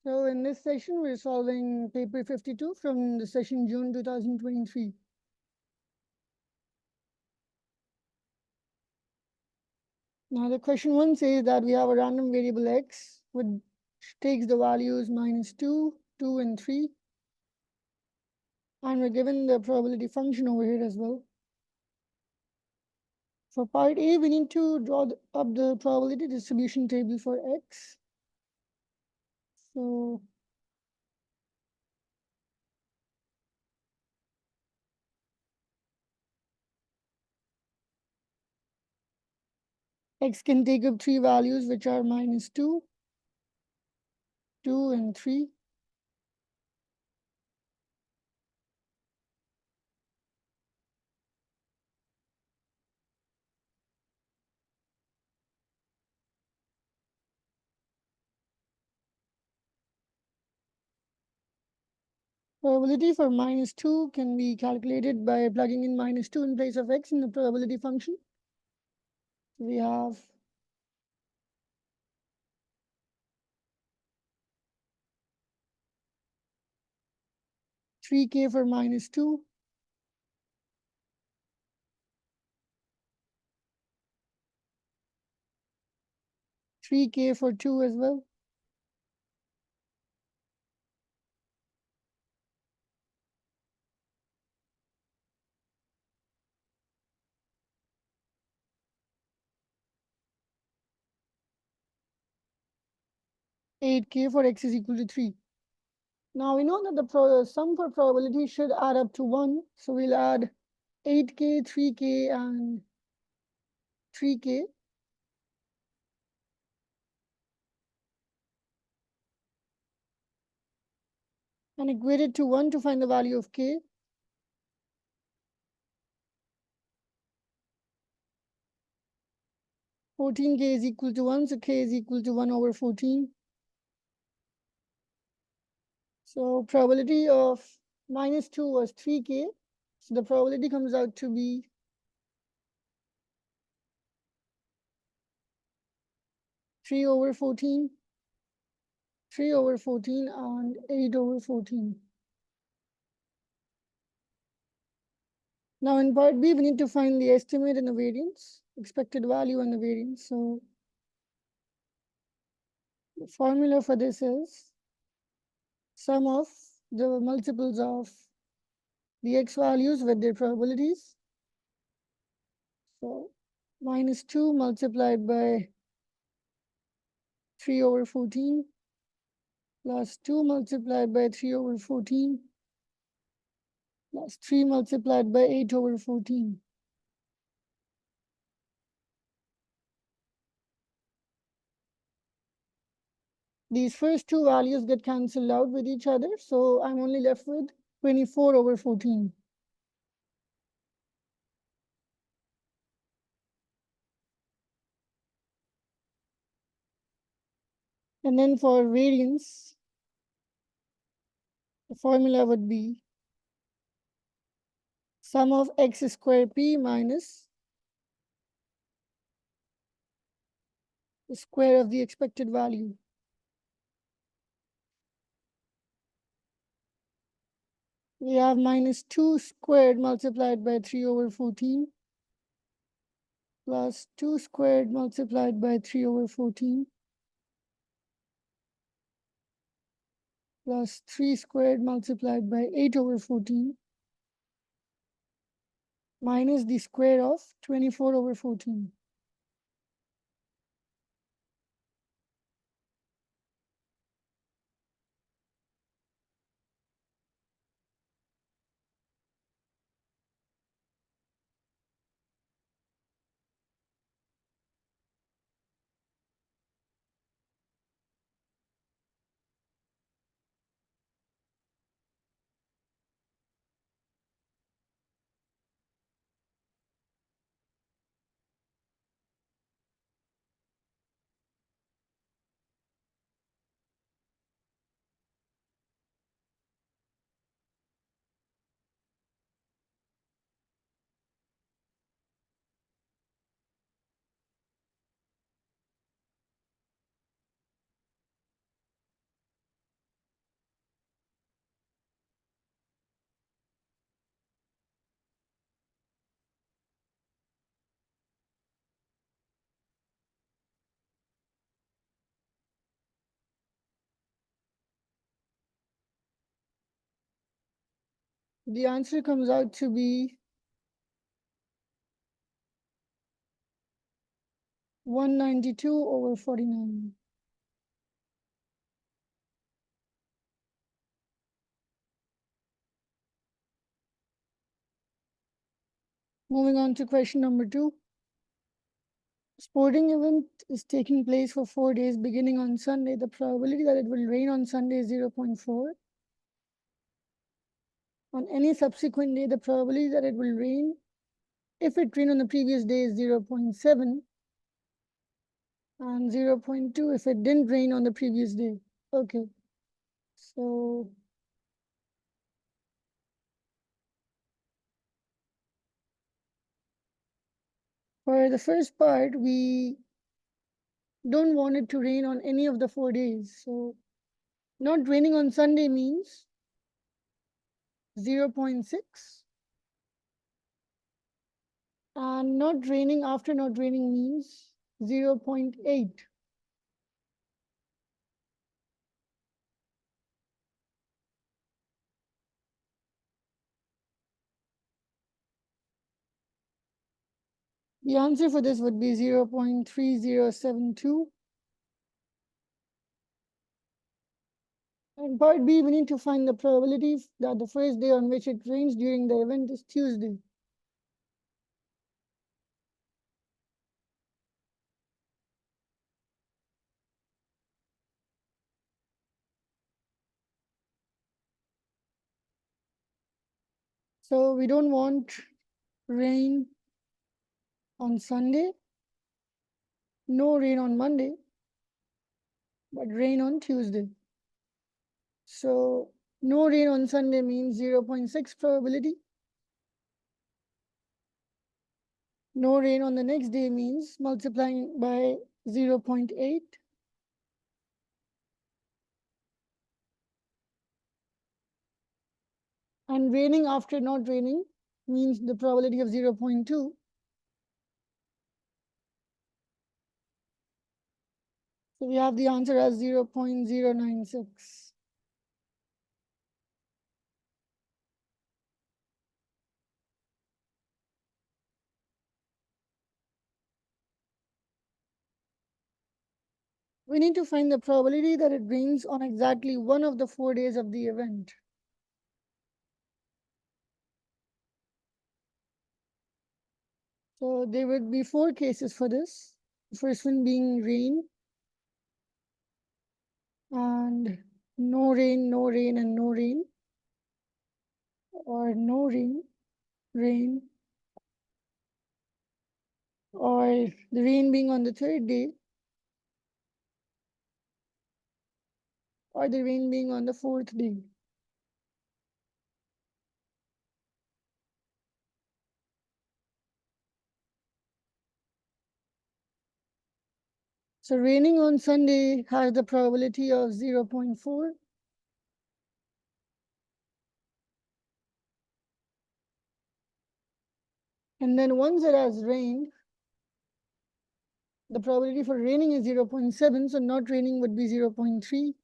So in this session, we're solving paper 52 from the session June 2023. Now the question 1 says that we have a random variable x which takes the values -2, 2, and 3. And we're given the probability function over here as well. For part A, we need to draw up the probability distribution table for x. So x can take up 3 values, which are -2, 2, and 3. Probability for -2 can be calculated by plugging in -2 in place of x in the probability function. So we have (3k) for -2, 3k for 2 as well, (8k) for x is equal to 3. Now we know that the sum for probability should add up to 1. So we'll add 8k, 3k, and 3k. And equate it to 1 to find the value of k. (14k) is equal to 1, so k is equal to 1 over 14. So probability of -2 was 3k. So the probability comes out to be 3 over 14, 3 over 14, and 8 over 14. Now in part B, we need to find the estimate and the variance, expected value and the variance. So the formula for this is sum of the multiples of the x values with their probabilities. So -2 multiplied by 3 over 14 plus 2 multiplied by 3 over 14 plus 3 multiplied by 8 over 14. These first two values get cancelled out with each other, so I'm only left with 24 over 14. And then for variance, the formula would be sum of x squared p minus the square of the expected value. We have -2 squared multiplied by 3 over 14 plus 2 squared multiplied by 3 over 14 plus 3 squared multiplied by 8 over 14 minus the square of 24 over 14. The answer comes out to be 192/49. Moving on to question number 2. Sporting event is taking place for 4 days beginning on Sunday. The probability that it will rain on Sunday is 0.4. On any subsequent day, the probability that it will rain, if it rained on the previous day, is 0.7, and 0.2 if it didn't rain on the previous day. Okay, so for the first part, we don't want it to rain on any of the 4 days. So not raining on Sunday means 0.6, and not raining after not raining means 0.8. The answer for this would be 0.3072. And part B, we need to find the probability that the first day on which it rains during the event is Tuesday. So we don't want rain on Sunday, no rain on Monday, but rain on Tuesday. So no rain on Sunday means 0.6 probability. No rain on the next day means multiplying by 0.8. And raining after not raining means the probability of 0.2. So we have the answer as 0.096. We need to find the probability that it rains on exactly one of the 4 days of the event. So there would be 4 cases for this. The first one being rain, and no rain, no rain, and no rain, or no rain, rain, or the rain being on the 3rd day, or the rain being on the 4th day. So raining on Sunday has the probability of 0.4. And then once it has rained, the probability for raining is 0.7, so not raining would be 0.3.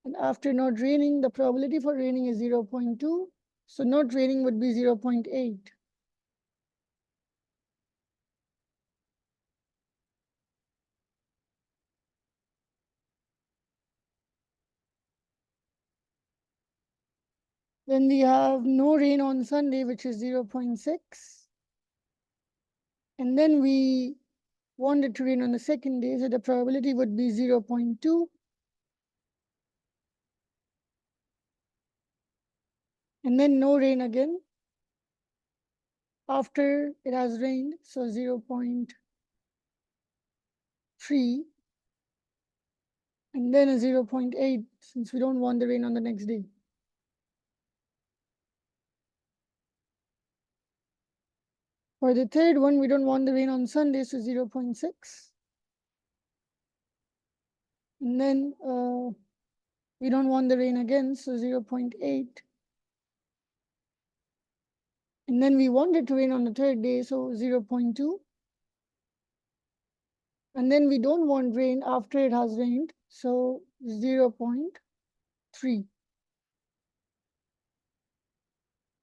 And after not raining, the probability for raining is 0.2, so not raining would be 0.8. Then we have no rain on Sunday, which is 0.6. And then we want it to rain on the 2nd day, so the probability would be 0.2. And then no rain again after it has rained, so 0.3. And then a 0.8, since we don't want the rain on the next day. For the 3rd one, we don't want the rain on Sunday, so 0.6. And then we don't want the rain again, so 0.8. And then we want it to rain on the 3rd day, so 0.2. And then we don't want rain after it has rained, so 0.3.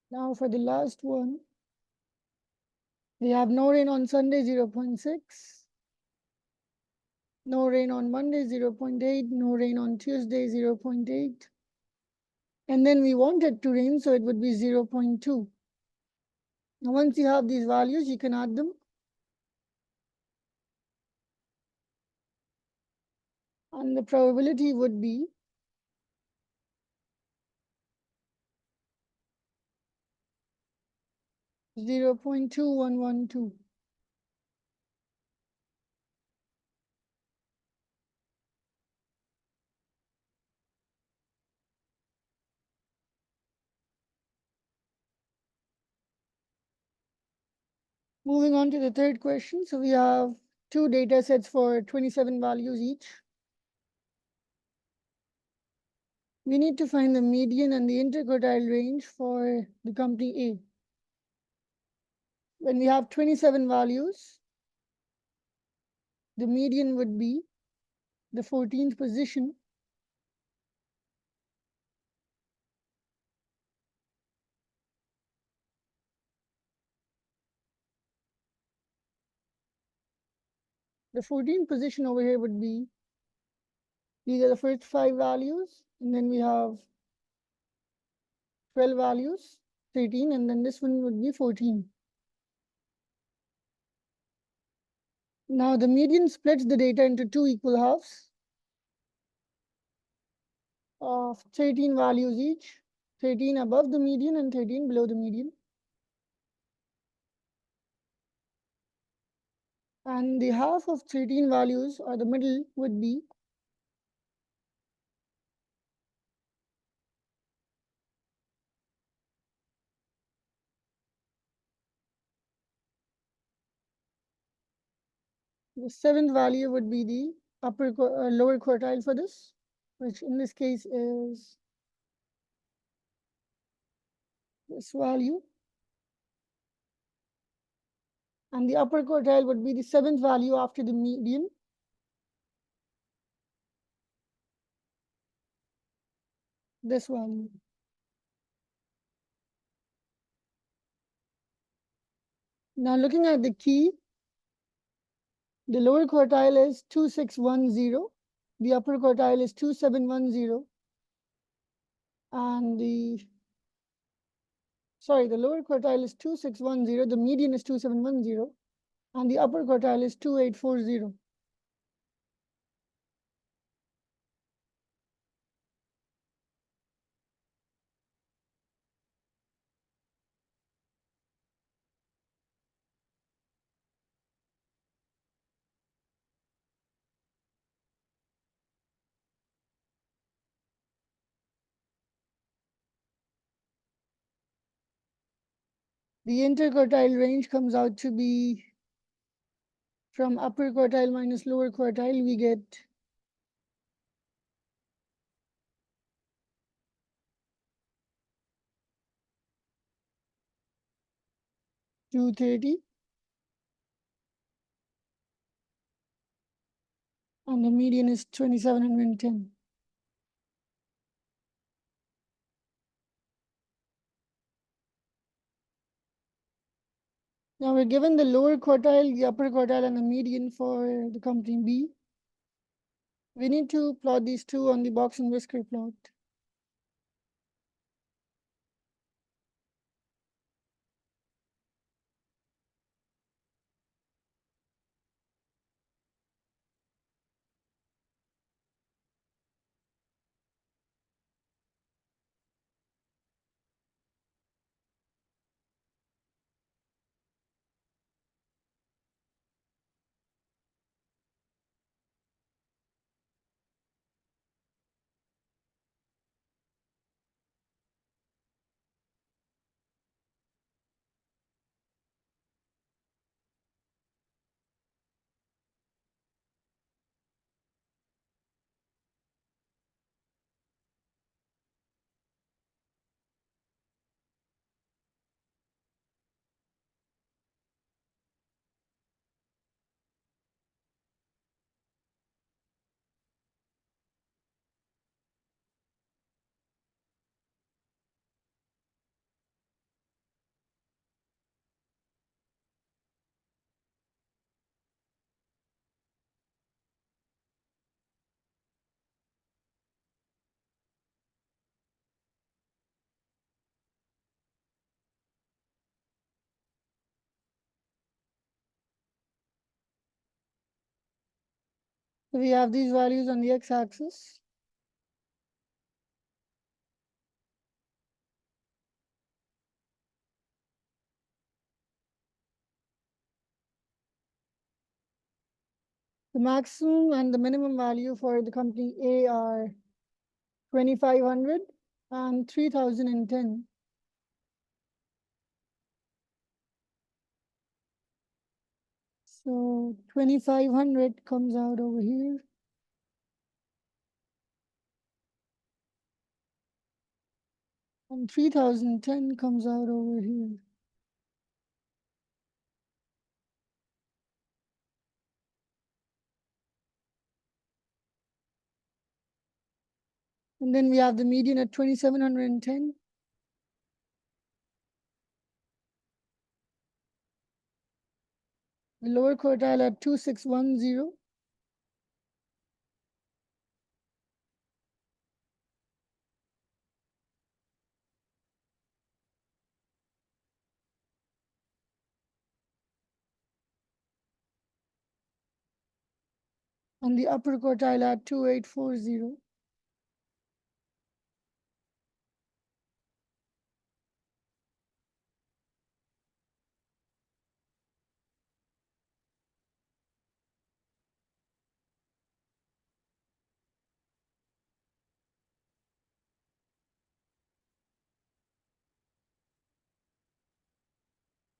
Now for the last one, we have no rain on Sunday 0.6, no rain on Monday 0.8, no rain on Tuesday 0.8, and then we want it to rain, so it would be 0.2. Now once you have these values, you can add them. And the probability would be 0.2112. Moving on to the third question. So we have two data sets for 27 values each. We need to find the median and the interquartile range for the company A. When we have 27 values, the median would be the 14th position. The 14th position over here would be, these are the first 5 values, and then we have 12 values, 13, and then this one would be 14. Now the median splits the data into two equal halves of 13 values each, 13 above the median and 13 below the median. And the half of 13 values, or the middle, would be the seventh value would be the lower quartile for this, which in this case is this value. And the upper quartile would be the seventh value after the median. This value. Now looking at the key, the lower quartile is 2610. The upper quartile is 2710. And the lower quartile is 2610. The median is 2710. And the upper quartile is 2840. The interquartile range comes out to be, from upper quartile minus lower quartile, we get 230. And the median is 2710. Now we're given the lower quartile, the upper quartile, and the median for the company B. We need to plot these two on the box and whisker plot. So we have these values on the x-axis. The maximum and the minimum value for the company A are 2500 and 3010. So 2500 comes out over here. And 3010 comes out over here. And then we have the median at 2710. The lower quartile at 2610. And the upper quartile at 2840.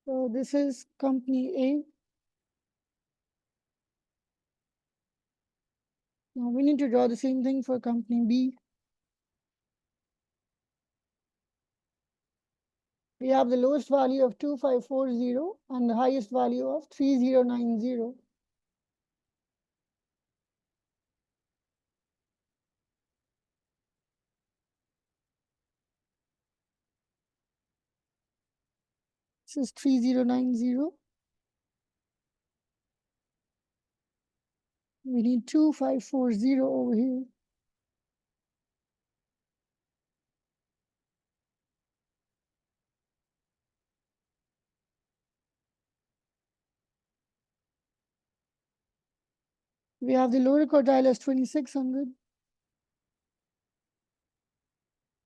So this is company A. Now we need to draw the same thing for company B. We have the lowest value of 2540 and the highest value of 3090. This is 3090. We need 2540 over here. We have the lower quartile as 2600.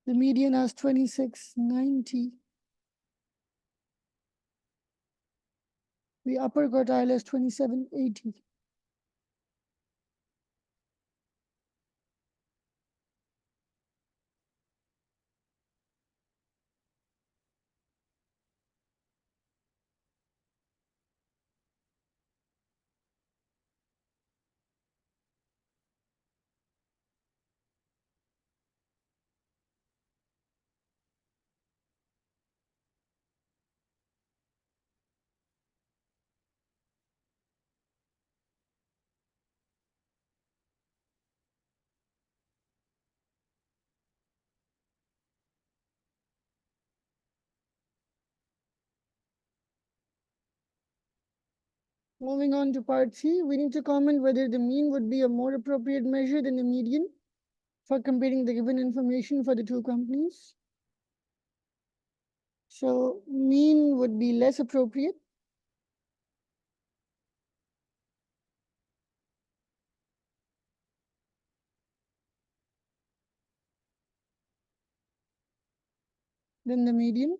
The median as 2690. The upper quartile is 2780. Moving on to part C, we need to comment whether the mean would be a more appropriate measure than the median for comparing the given information for the two companies. So mean would be less appropriate. Than the median.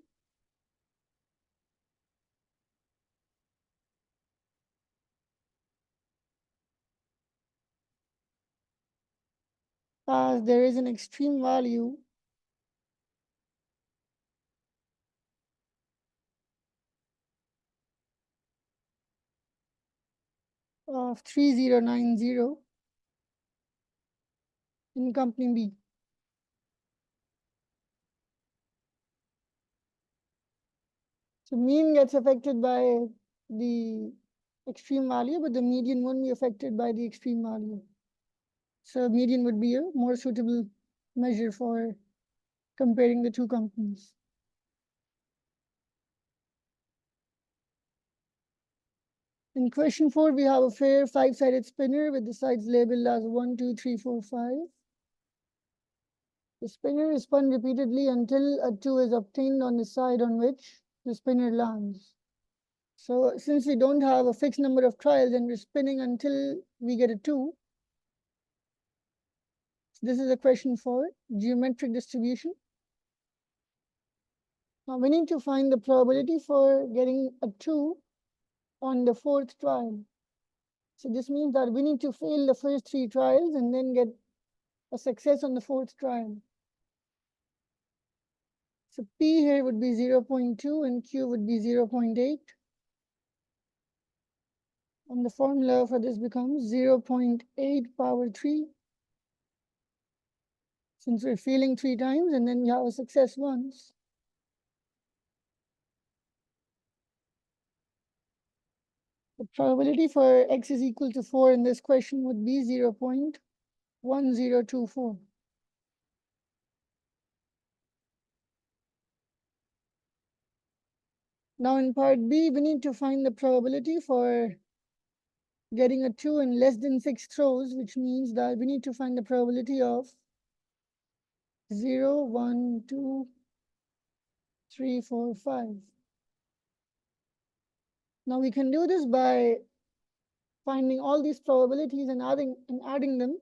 As there is an extreme value of 3090 in company B. So mean gets affected by the extreme value, but the median won't be affected by the extreme value. So median would be a more suitable measure for comparing the two companies. In question 4, we have a fair 5-sided spinner with the sides labeled as 1, 2, 3, 4, 5. The spinner is spun repeatedly until a 2 is obtained on the side on which the spinner lands. So since we don't have a fixed number of trials and we're spinning until we get a 2, This is a question for geometric distribution. Now we need to find the probability for getting a 2 on the 4th trial. So this means that we need to fail the first 3 trials and then get a success on the 4th trial. So P here would be 0.2 and Q would be 0.8. And the formula for this becomes 0.8 power 3. Since we're failing 3 times and then we have a success once. The probability for x is equal to 4 in this question would be 0.1024. Now in part B, we need to find the probability for getting a 2 in less than 6 throws, which means that we need to find the probability of 0, 1, 2, 3, 4, 5. Now we can do this by finding all these probabilities and adding them,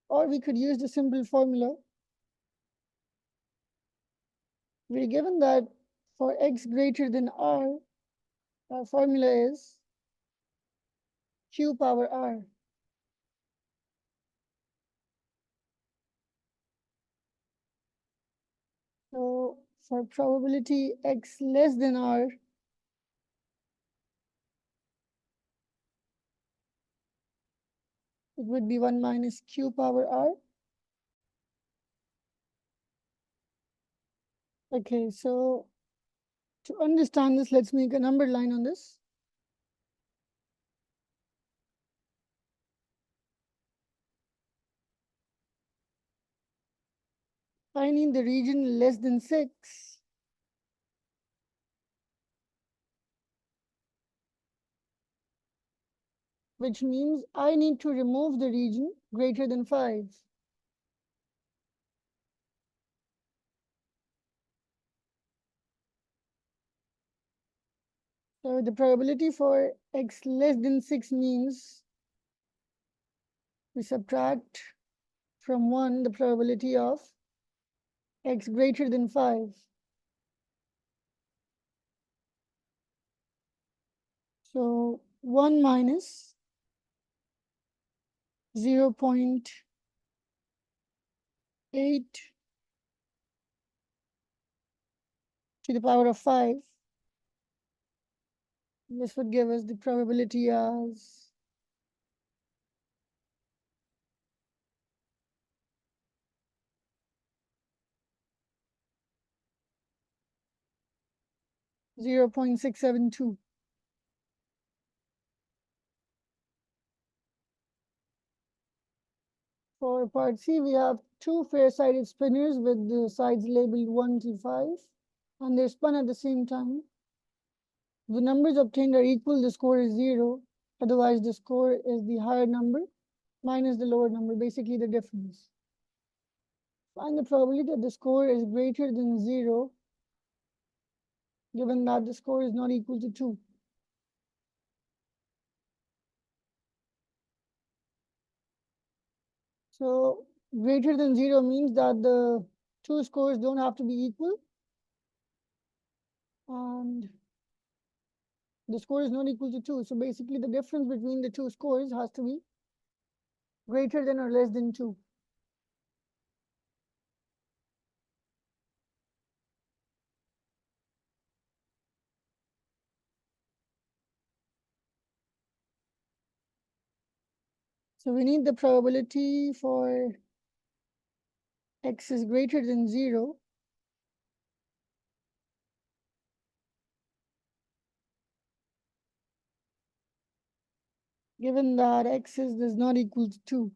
or we could use the simple formula. We're given that for x greater than r, our formula is q power r. So for probability x less than r, it would be 1 minus q power r. Okay, so to understand this, let's make a number line on this. I need the region less than 6. Which means I need to remove the region greater than 5. So the probability for x less than 6 means we subtract from 1 the probability of x greater than 5. So 1 minus 0.8 to the power of 5. This would give us the probability as 0.672. For part C, we have 2 fair-sided spinners with the sides labeled 1 to 5, and they're spun at the same time. The numbers obtained are equal, the score is 0. Otherwise, the score is the higher number minus the lower number, basically the difference. Find the probability that the score is greater than 0, given that the score is not equal to 2. So greater than 0 means that the 2 scores don't have to be equal, and the score is not equal to 2. So basically the difference between the 2 scores has to be greater than or less than 2. So we need the probability for x is greater than 0 given that x is not equal to 2.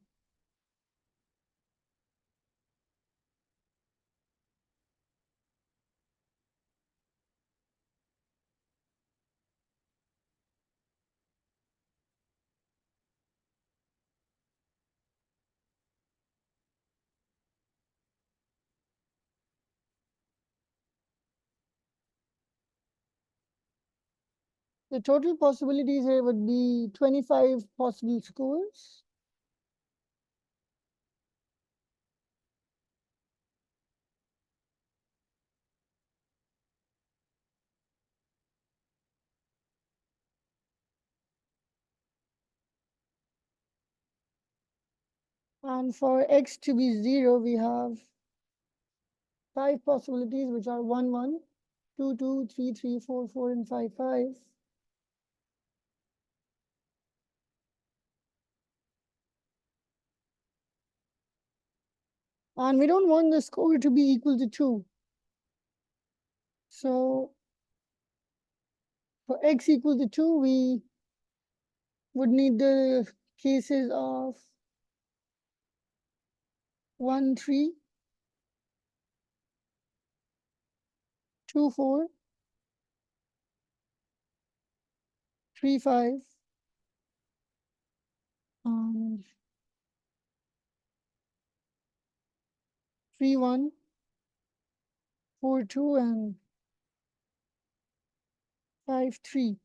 The total possibilities here would be 25 possible scores. And for x to be 0, we have 5 possibilities, which are 1, 1, 2, 2, 3, 3, 4, 4, and 5, 5. And we don't want the score to be equal to 2. So for x equal to 2, we would need the cases of 1, 3, 2, 4, 3, 5, and 3, 1, 4, 2, and 5, 3.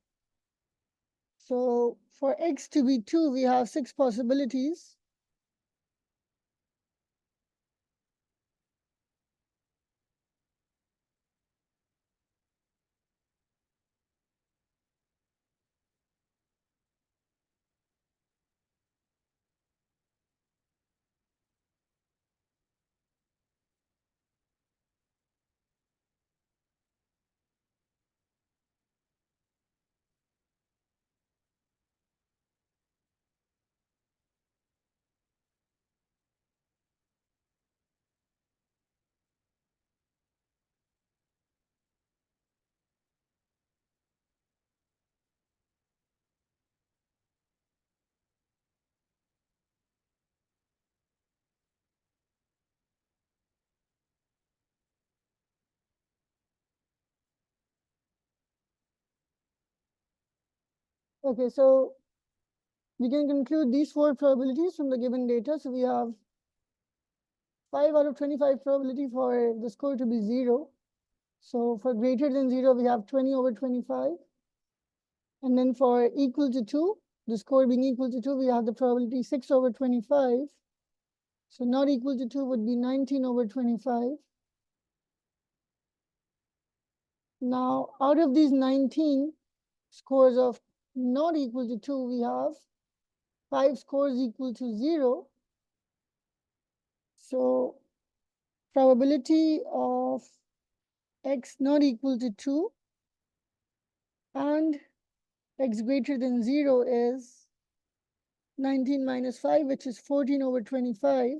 So for x to be 2, we have 6 possibilities. Okay, so we can conclude these 4 probabilities from the given data. So we have 5 out of 25 probability for the score to be 0. So for greater than 0, we have 20 over 25. And then for equal to 2, the score being equal to 2, we have the probability 6 over 25. So not equal to 2 would be 19 over 25. Now, out of these 19 scores of not equal to 2, we have 5 scores equal to 0. So probability of x not equal to 2 and x greater than 0 is 19 minus 5, which is 14 over 25.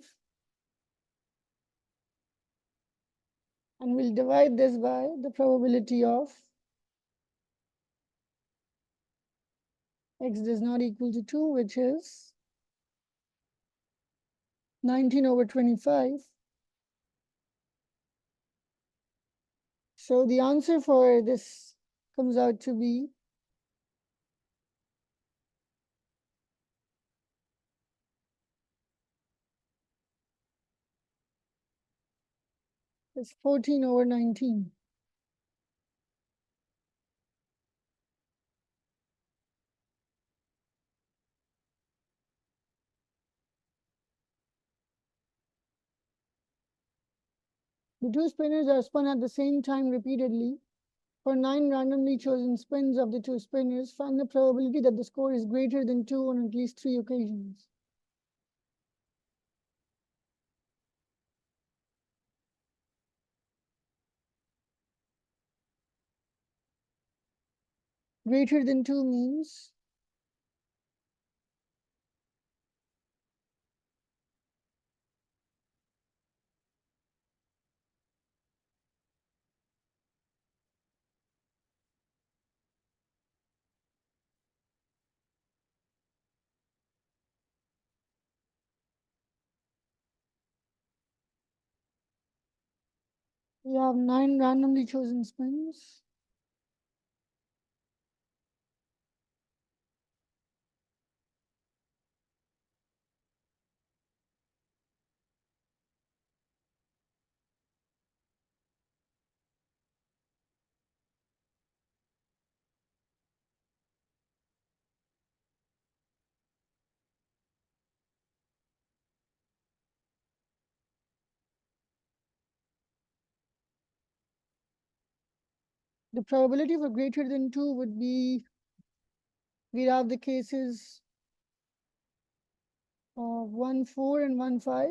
And we'll divide this by the probability of x does not equal to 2, which is 19 over 25. So the answer for this comes out to be it's 14 over 19. The two spinners are spun at the same time repeatedly. For 9 randomly chosen spins of the two spinners, find the probability that the score is greater than 2 on at least 3 occasions. Greater than 2 means we have 9 randomly chosen spins. The probability for greater than 2 would be, we have the cases 1, 4, and 1, 5.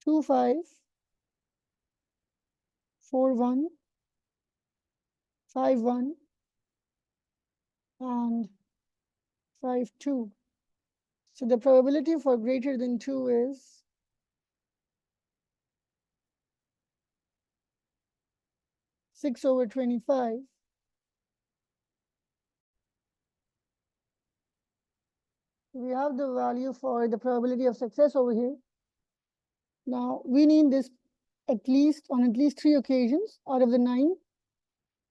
2, 5, 4, 1, 5, 1, and 5, 2. So the probability for greater than 2 is 6/25. We have the value for the probability of success over here. Now we need this at least on at least 3 occasions out of the 9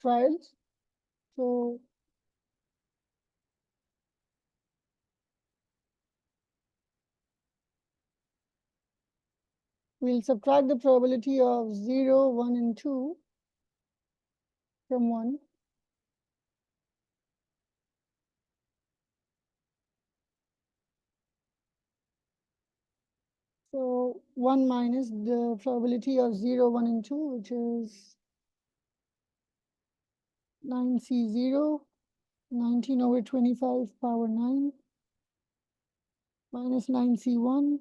trials. So we'll subtract the probability of 0, 1, and 2 from 1. So 1 minus the probability of 0, 1, and 2, which is 9C0, 19/25 power 9, minus 9C1,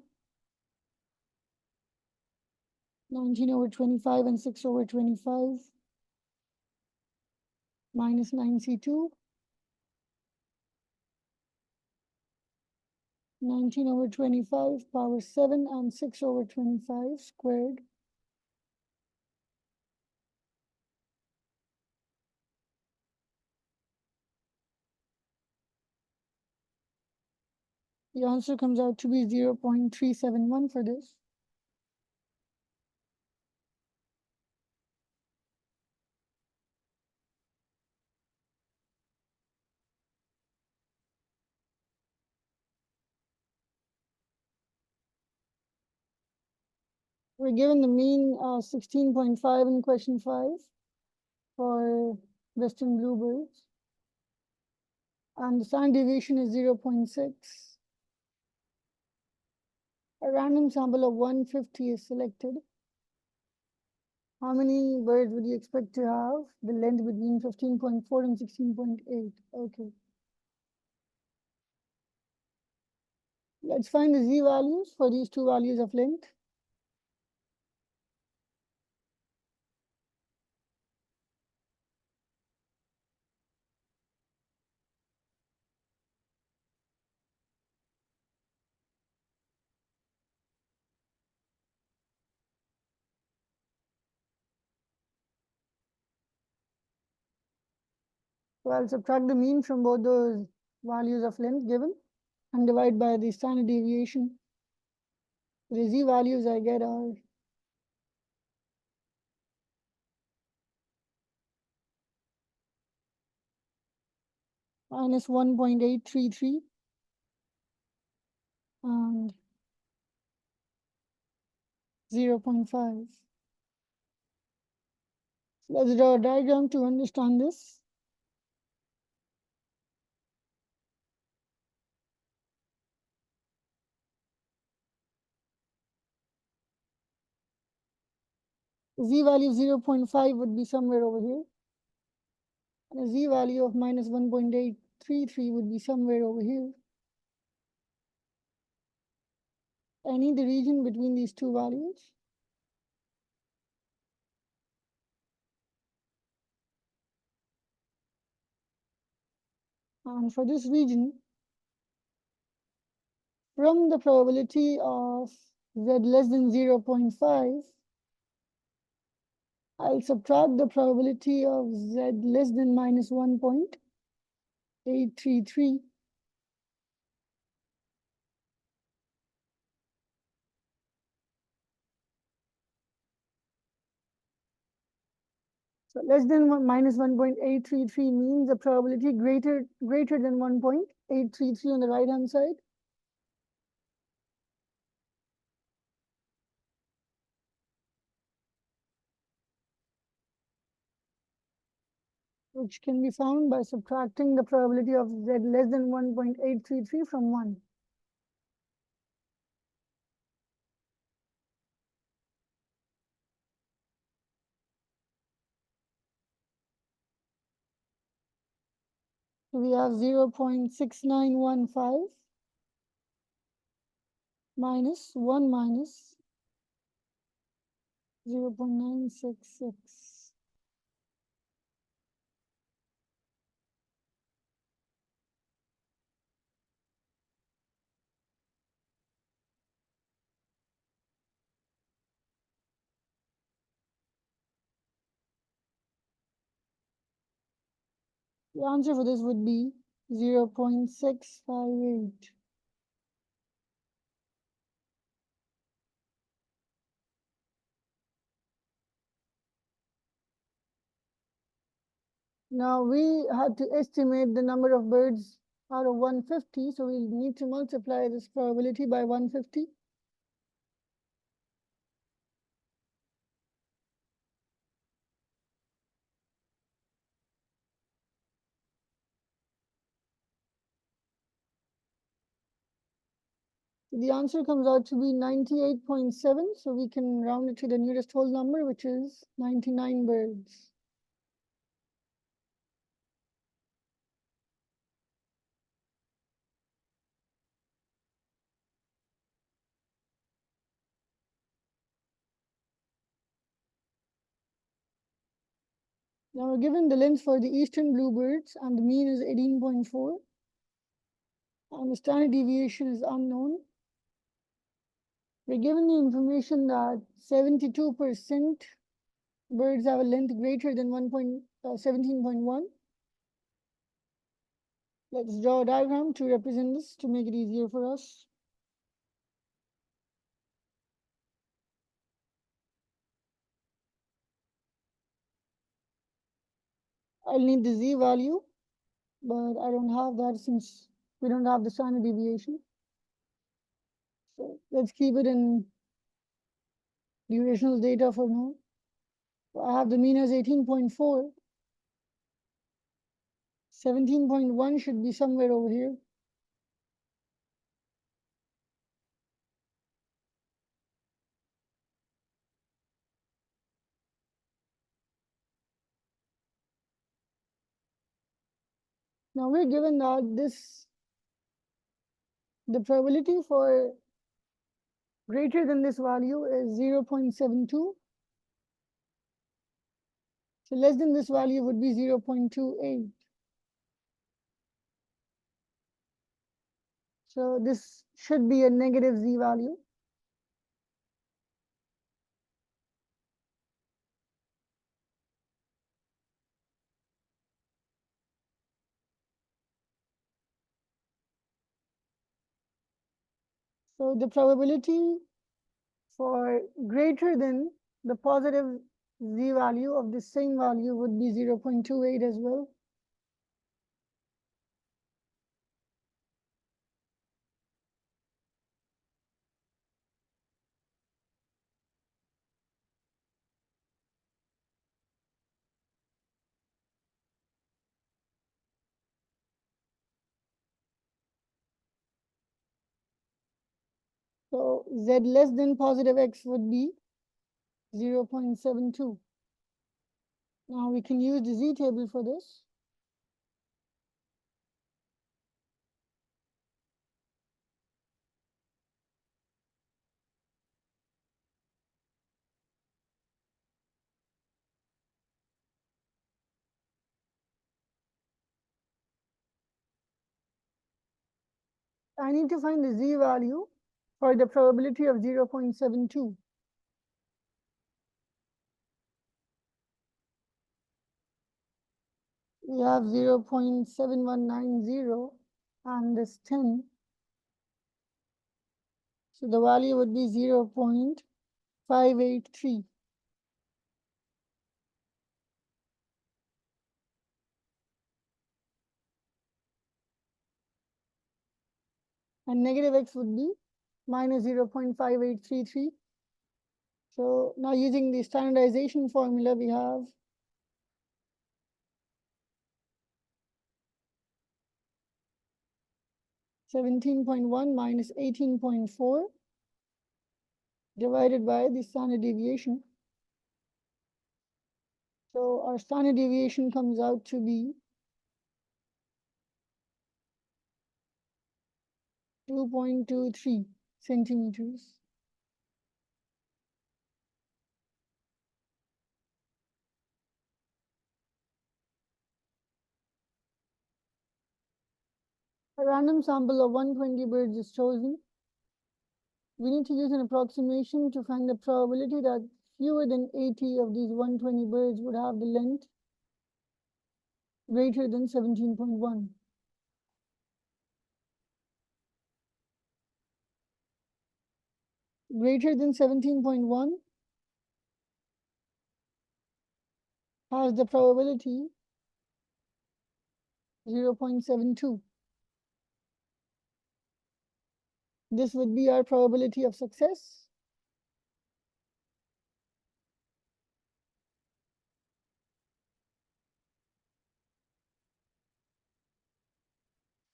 19/25 and 6/25, minus 9C2, 19/25 power 7 and 6/25 squared. The answer comes out to be 0.371 for this. We're given the mean 16.5 in question 5 for western bluebirds. And the standard deviation is 0.6. A random sample of 150 is selected. How many birds would you expect to have? The length between 15.4 and 16.8. Okay. Let's find the z values for these two values of length. So I'll subtract the mean from both those values of length given and divide by the standard deviation. The z values I get are minus 1.833 and 0.5. Let's draw a diagram to understand this. Z value 0.5 would be somewhere over here. And a z value of minus 1.833 would be somewhere over here. I need the region between these two values. And for this region, from the probability of z less than 0.5, I'll subtract the probability of z less than minus 1.833. So less than minus 1.833 means the probability greater than 1.833 on the right hand side. Which can be found by subtracting the probability of z less than 1.833 from 1. So we have 0.6915 minus 1 minus 0.966. The answer for this would be 0.658. Now we had to estimate the number of birds out of 150, so we need to multiply this probability by 150. The answer comes out to be 98.7, so we can round it to the nearest whole number, which is 99 birds. Now we're given the length for the eastern bluebirds, and the mean is 18.4, and the standard deviation is unknown. We're given the information that 72% birds have a length greater than 17.1. Let's draw a diagram to represent this to make it easier for us. I'll need the z value, but I don't have that since we don't have the standard deviation. So let's keep it in durational data for now. So I have the mean as 18.4. 17.1 should be somewhere over here. Now we're given that the probability for greater than this value is 0.72. So less than this value would be 0.28. So this should be a negative z value. So the probability for greater than the positive z value of the same value would be 0.28 as well. So z less than positive x would be 0.72. Now we can use the z table for this. I need to find the z value for the probability of 0.72. We have 0.7190 and this 10. So the value would be 0.583. And negative x would be minus 0.5833. So now using the standardization formula, we have 17.1 minus 18.4 divided by the standard deviation. So our standard deviation comes out to be 2.23 centimeters. A random sample of 120 birds is chosen. We need to use an approximation to find the probability that fewer than 80 of these 120 birds would have the length greater than 17.1. Greater than 17.1 has the probability 0.72. This would be our probability of success.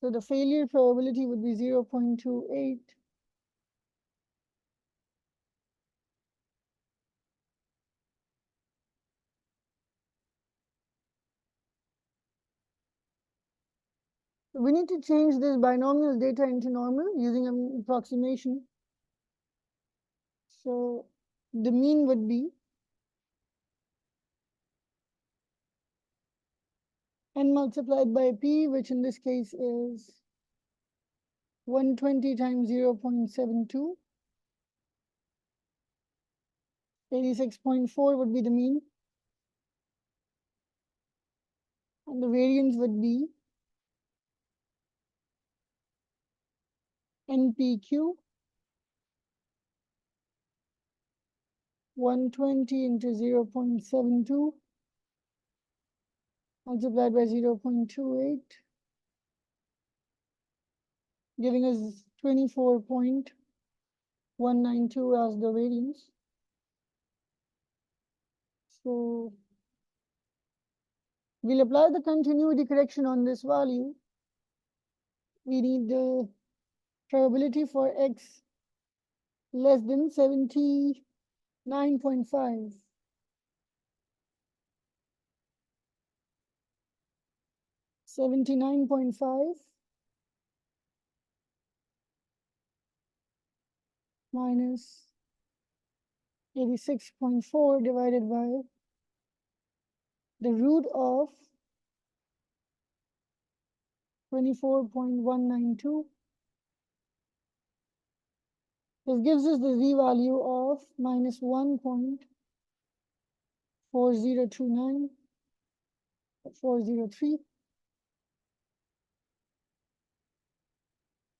So the failure probability would be 0.28. We need to change this binomial data into normal using an approximation. So the mean would be n multiplied by p, which in this case is 120 times 0.72. 86.4 would be the mean. And the variance would be NPQ 120 into 0.72 multiplied by 0.28, giving us 24.192 as the variance. So we'll apply the continuity correction on this value. We need the probability for x less than 79.5. 79.5 minus 86.4 divided by the root of 24.192. This gives us the z-value of minus 1.4029, 403.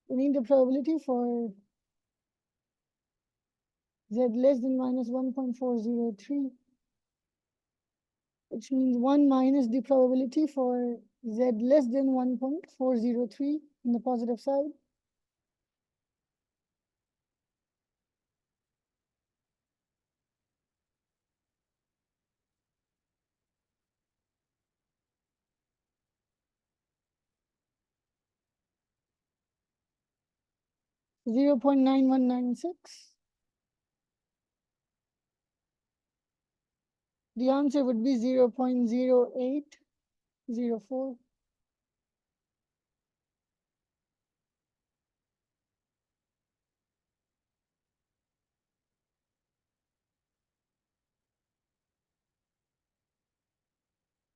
We need the probability for z less than minus 1.403, which means 1 minus the probability for z less than 1.403 on the positive side. 0.9196. The answer would be 0.0804.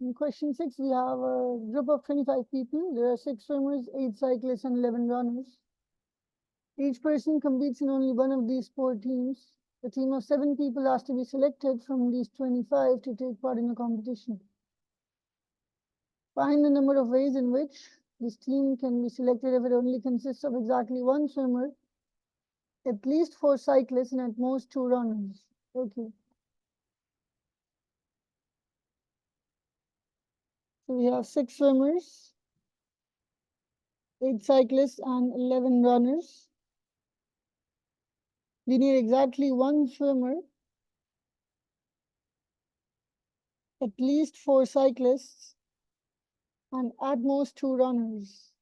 In question 6, we have a group of 25 people. There are 6 swimmers, 8 cyclists, and 11 runners. Each person competes in only one of these 4 teams. A team of 7 people has to be selected from these 25 to take part in the competition. Find the number of ways in which this team can be selected if it only consists of exactly 1 swimmer, at least 4 cyclists, and at most 2 runners. Okay. So we have 6 swimmers, 8 cyclists, and 11 runners. We need exactly 1 swimmer, at least 4 cyclists, and at most 2 runners.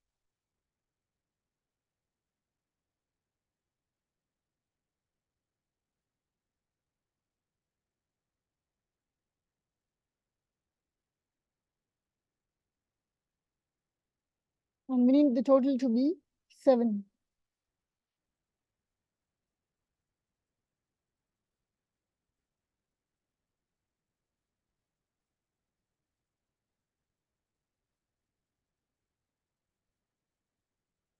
And we need the total to be 7.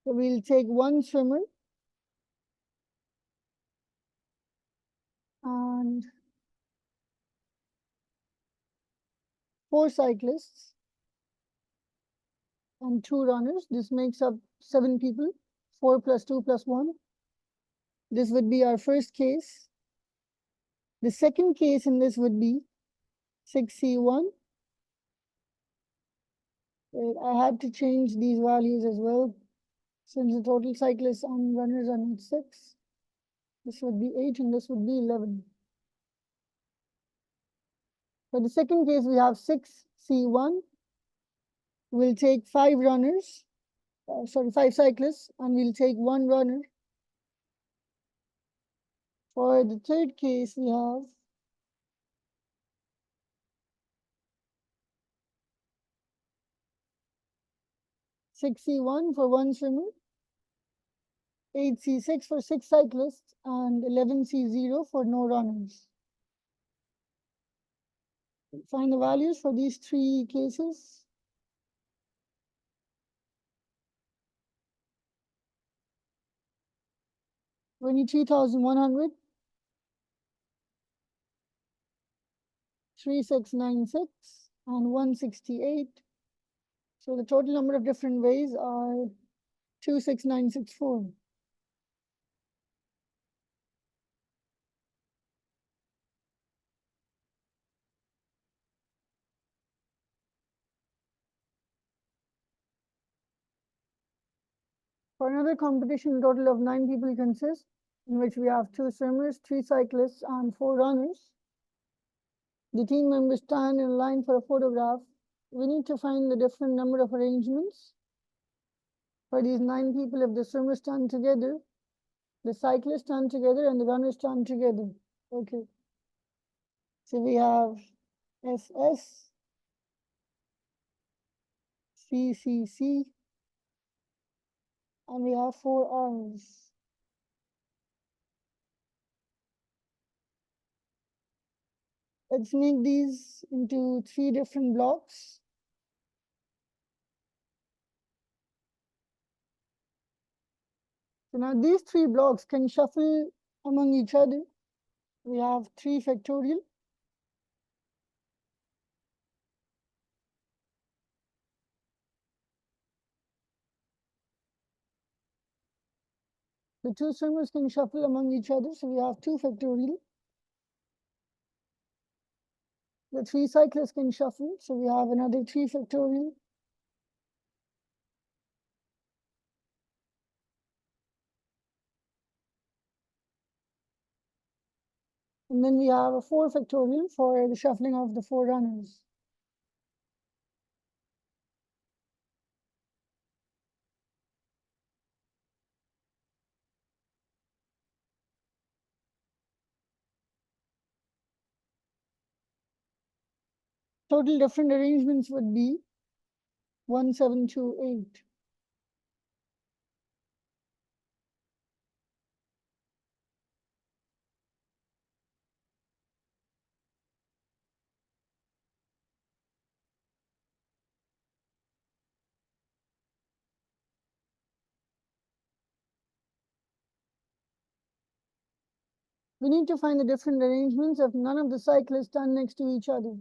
So we'll take one swimmer and 4 cyclists and 2 runners. This makes up 7 people, 4 plus 2 plus 1. This would be our first case. The second case in this would be 6C1. I had to change these values as well, since the total cyclists and runners are not 6. This would be 8 and this would be 11. For the second case, we have 6C1. We'll take 5 runners, 5 cyclists, and we'll take 1 runner. For the third case, we have 6C1 for 1 swimmer, 8C6 for 6 cyclists, and 11C0 for no runners. Find the values for these 3 cases. $23,100, 3696, and 168. So the total number of different ways are 26964. For another competition, a total of 9 people consists, in which we have 2 swimmers, 3 cyclists, and 4 runners. The team members stand in line for a photograph. We need to find the different number of arrangements. For these 9 people, if the swimmers stand together, the cyclists stand together, and the runners stand together. Okay. So we have SS, CCC, and we have 4 R's. Let's make these into 3 different blocks. So now these 3 blocks can shuffle among each other. We have 3 factorial. The 2 swimmers can shuffle among each other, so we have 2 factorial. The 3 cyclists can shuffle, so we have another 3 factorial. And then we have a 4 factorial for the shuffling of the 4 runners. Total different arrangements would be 1728. We need to find the different arrangements if none of the cyclists stand next to each other.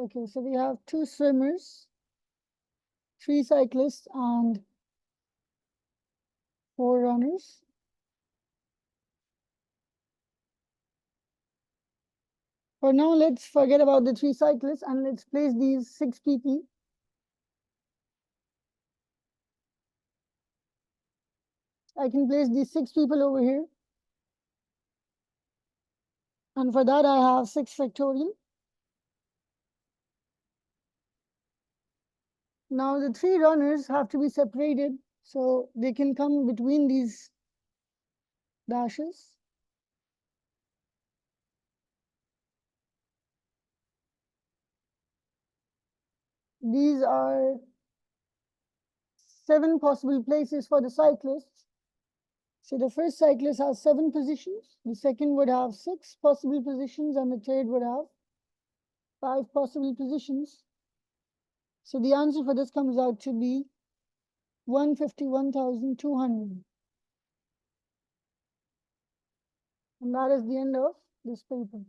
Okay, so we have 2 swimmers, 3 cyclists, and 4 runners. For now, let's forget about the 3 cyclists and let's place these 6 people. I can place these 6 people over here. And for that, I have 6 factorial. Now the 3 runners have to be separated, so they can come between these dashes. These are 7 possible places for the cyclists. So the first cyclist has 7 positions, the second would have 6 possible positions, and the third would have 5 possible positions. So the answer for this comes out to be 151,200. And that is the end of this paper.